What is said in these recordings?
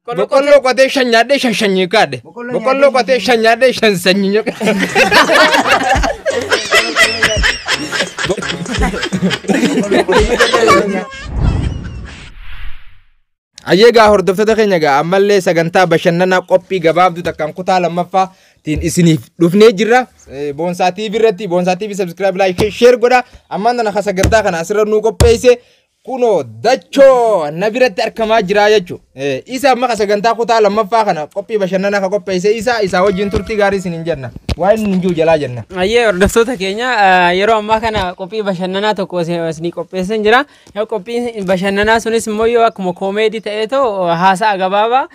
Bokollo kote shanyade shanyi kade. Bokollo kote shanyade shanyi. Ayega hordoftoota keenya gaa ammallee sagantaa bashannanaa qophii gabaabduu takkaan kutaa lammaffaa tiin isiniif dhufnee jirra. Boonsaa TV irratti Boonsaa TV subscribe like share godha. Ammaan tana sagantaa kana asirra nuu qopheesse kuno dachoo na biratti argamaa jira jechuudha. Isa amma sagantaa kutaa lammaffaa kana qophii bashannanaa ka qopheesse isa wajjin turtii gaarii isiniin jenna. Waan inni jalaa jenna. Ayyee hordoftoota keenya yeroo ammaa kana qophii bashannanaa tokko isinii qopheessan jira. Qophii bashannanaa sunis immoo yoo akkuma koomeedii ta'ee too haasa'a gabaabaa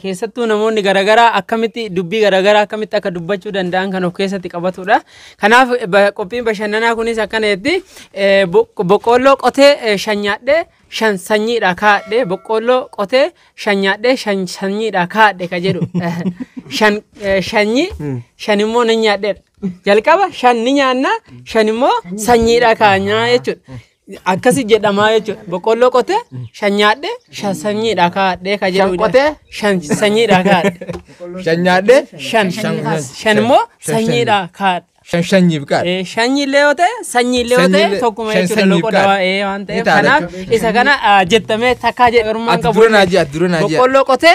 keessattuu namoonni garaagaraa akkamitti dubbii garaagaraa akkamitti akka dubbachuu danda'an kan of keessatti qabatudha. Kanaaf qophiin bashannanaa kunis akkana jetti boqqolloo qotee shanyaadhee shan sanyiidha kaadhe boqqolloo qotee shanyaadhee shan sanyiidha kaadhe ka jedhu shanyi shan immoo ni nyaadheedha. Jalqaba shan ni nyaanna shan immoo sanyiidha kaanyaa jechuudha. Akkasi jedhamaa jechuudha. Boqqolloo qotee shan nyaadhee shan sanyiidha kaadhe ka jedhu shan sanyiidha kaadhe. Shan nyaadhee shan immoo sanyiidha kaadhe. Shanyiif kaadhe. Shanyi leeyote sanyi leeyote tokkuma jechuudha loko dawaa waan ta'eef kanaaf isa kana jettamee takkaa jedhamuun qabu. Boqqolloo qotee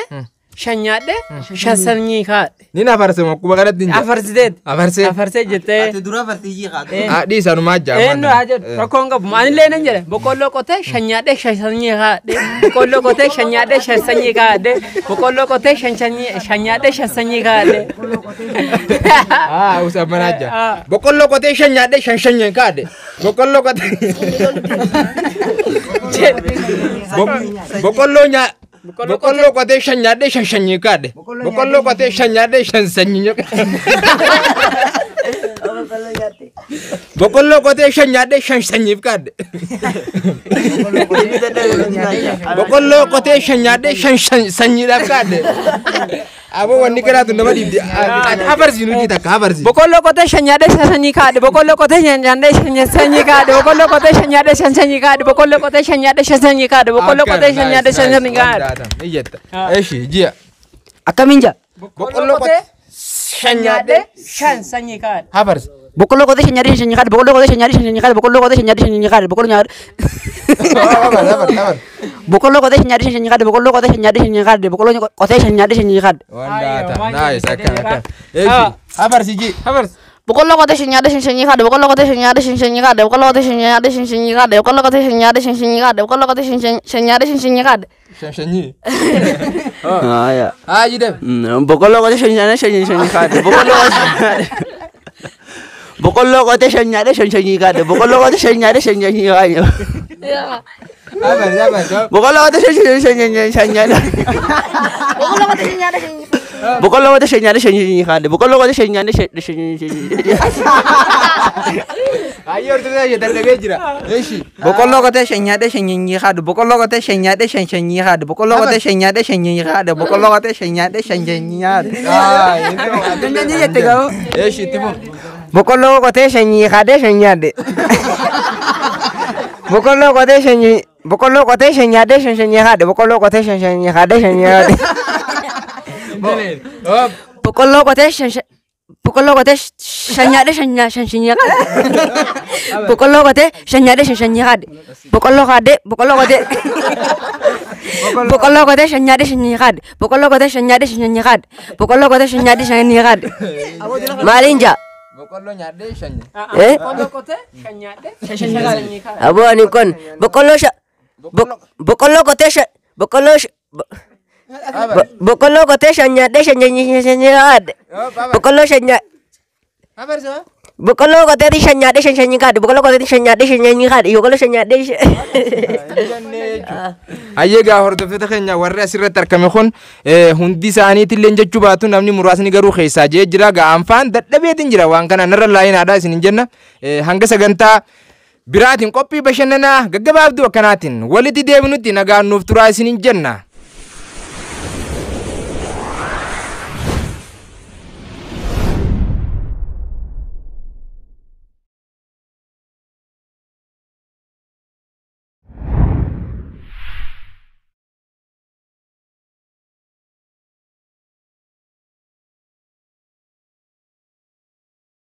shan nyaadhee shan sanyii kaadhe. Ni afarse mokkuma kanatti hin afarsee jettee. Ati dura afarsii kaadhe. Haadhi isaanuma ajjaa. Eenyu haa jedhu rakkoon qabu maanillee nan jedhe boqqolloo qotee shan nyaadhee shan sanyii kaadhe. Boqqolloo qotee shan nyaadhee shan sanyii kaadhe. Boqqolloo qotee shan nyaadhee shan sanyii kaadhe. Usa manaja. Boqqolloo qotee shan nyaadhee shan sanyii kaadhe. Boqqolloo qotee. Boqqolloo nyaa. Boqqolloo qotee shan nyaadhee shan sanyii kaadhe. Boqqolloo qotee shan nyaadhee shan sanyii. Boqqolloo qotee shan nyaadhee shan sanyiif kaadhe. Boqqolloo qotee shan nyaadhee shan sanyiidhaaf kaadhe. Abo wanni kiraatu nama dhiibdi. Afarsi nuti takka afarsi. Boqqolloo qotee shan nyaadhee shan sanyii kaadhe. Boqqolloo qotee shan nyaadhee shan sanyii kaadhe. Boqqolloo qotee shan nyaadhee shan sanyii kaadhe. Boqqolloo qotee shan nyaadhee shan sanyii kaadhe. Boqqolloo qotee shan nyaadhee shan sanyii kaadhe. Iyyata. Eeshi ji'a. Akkamiin jaa? Boqqolloo qotee shan nyaadhee shan sanyii kaadhe. Afarsi. Boqqolloo qotee shan nyaadhee shan sanyii kaadhe. Boqqolloo qotee shan nyaadhee shan sanyii kaadhe. Boqqolloo qotee shan nyaadhee shan sanyii kaadhe. Boqqolloo nyaadhee. Boqqolloo qotee shan nyaadhee shan sanyii kaadhe. Boqqolloo qotee shan nyaadhee shan sanyii kaadhe. Boqqolloo qotee shan nyaadhee shan sanyii kaadhe. Wandata. Nice. Akka. Eeshi. Afarsi ji. Afarsi. Boqqolloo qotee shan nyaadhee shan sanyii kaadhe. Boqqolloo qotee shan nyaadhee shan sanyii kaadhe. Boqqolloo qotee shan nyaadhee shan sanyii kaadhe. Boqqolloo qotee shan nyaadhee shan sanyii kaadhe. Boqqolloo qotee shan nyaadhee shan sanyii kaadhe. Shanyi. Ya. Jidem. Boqqolloo qotee shan nyaadhee shan sanyii kaadhe. Boqqolloo qotee shan nyaadhee shan sanyii kaadhe. Boqqolloo qotee shan nyaadhee shan sanyii kaadhe. Boqqolloo qotee shan nyaadhee shan sanyii kaadhe. Boqqolloo qotee shan nyaadhee shan sanyii kaadhe. Boqqolloo qotee shan nyaadhee shan sanyii kaadhe. Ayo ortodha jedhamee jira. Eeshi. Boqqolloo qotee shan nyaadhee shan sanyii kaadhe. Boqqolloo qotee shan nyaadhee shan sanyii kaadhe. Boqqolloo qotee shan nyaadhee shan sanyii kaadhe. Boqqolloo qotee shan nyaadhee shan sanyii kaadhe. Eeshi timu. Boqqolloo qotee sanyii kaadhee shan nyaadhee. Boqqolloo qotee sanyii boqqolloo qotee shan nyaadhee shan sanyii kaadhe. Boqqolloo qotee shan sanyii kaadhee shan nyaadhee. Boqqolloo qotee shan boqqolloo qotee shan nyaadhee shan sanyii kaadhe. Boqqolloo qotee shan nyaadhee shan sanyii kaadhe. Boqqolloo qotee boqqolloo qotee shan nyaadhee shan sanyii kaadhe. Boqqolloo qotee shan nyaadhee shan sanyii kaadhe. Boqqolloo qotee shan nyaadhee shan sanyii kaadhe. Maaliin jaa? Boqqolloo nyaadhee shan. Boqqolloo qotee shan nyaadhee shan sanyii kaadhe. Abo ani kon boqqolloo qotee shan boqqolloo qotee shan nyaadhee shan sanyii kaadhe. Boqqolloo shan nyaadhee. Boqqolloo qotee shan nyaadhee shan sanyii kaadhe. Boqqolloo qotee shan nyaadhee shan sanyii kaadhe. Boqqolloo shan nyaadhee. Ayyeegaa hordoftoota keenya warri asirratti argame kun hundi isaaniitillee jechuu baatu namni muraasni garuu keessaa jee jira gaanfaan dadhabeetiin jira waan kana narra laayinaadha isin jenna hanga sagantaa biraatiin qophii bashannanaa gaggabaabduu akkanaatiin walitti deebinutti nagaan nuuf turaa isin jenna.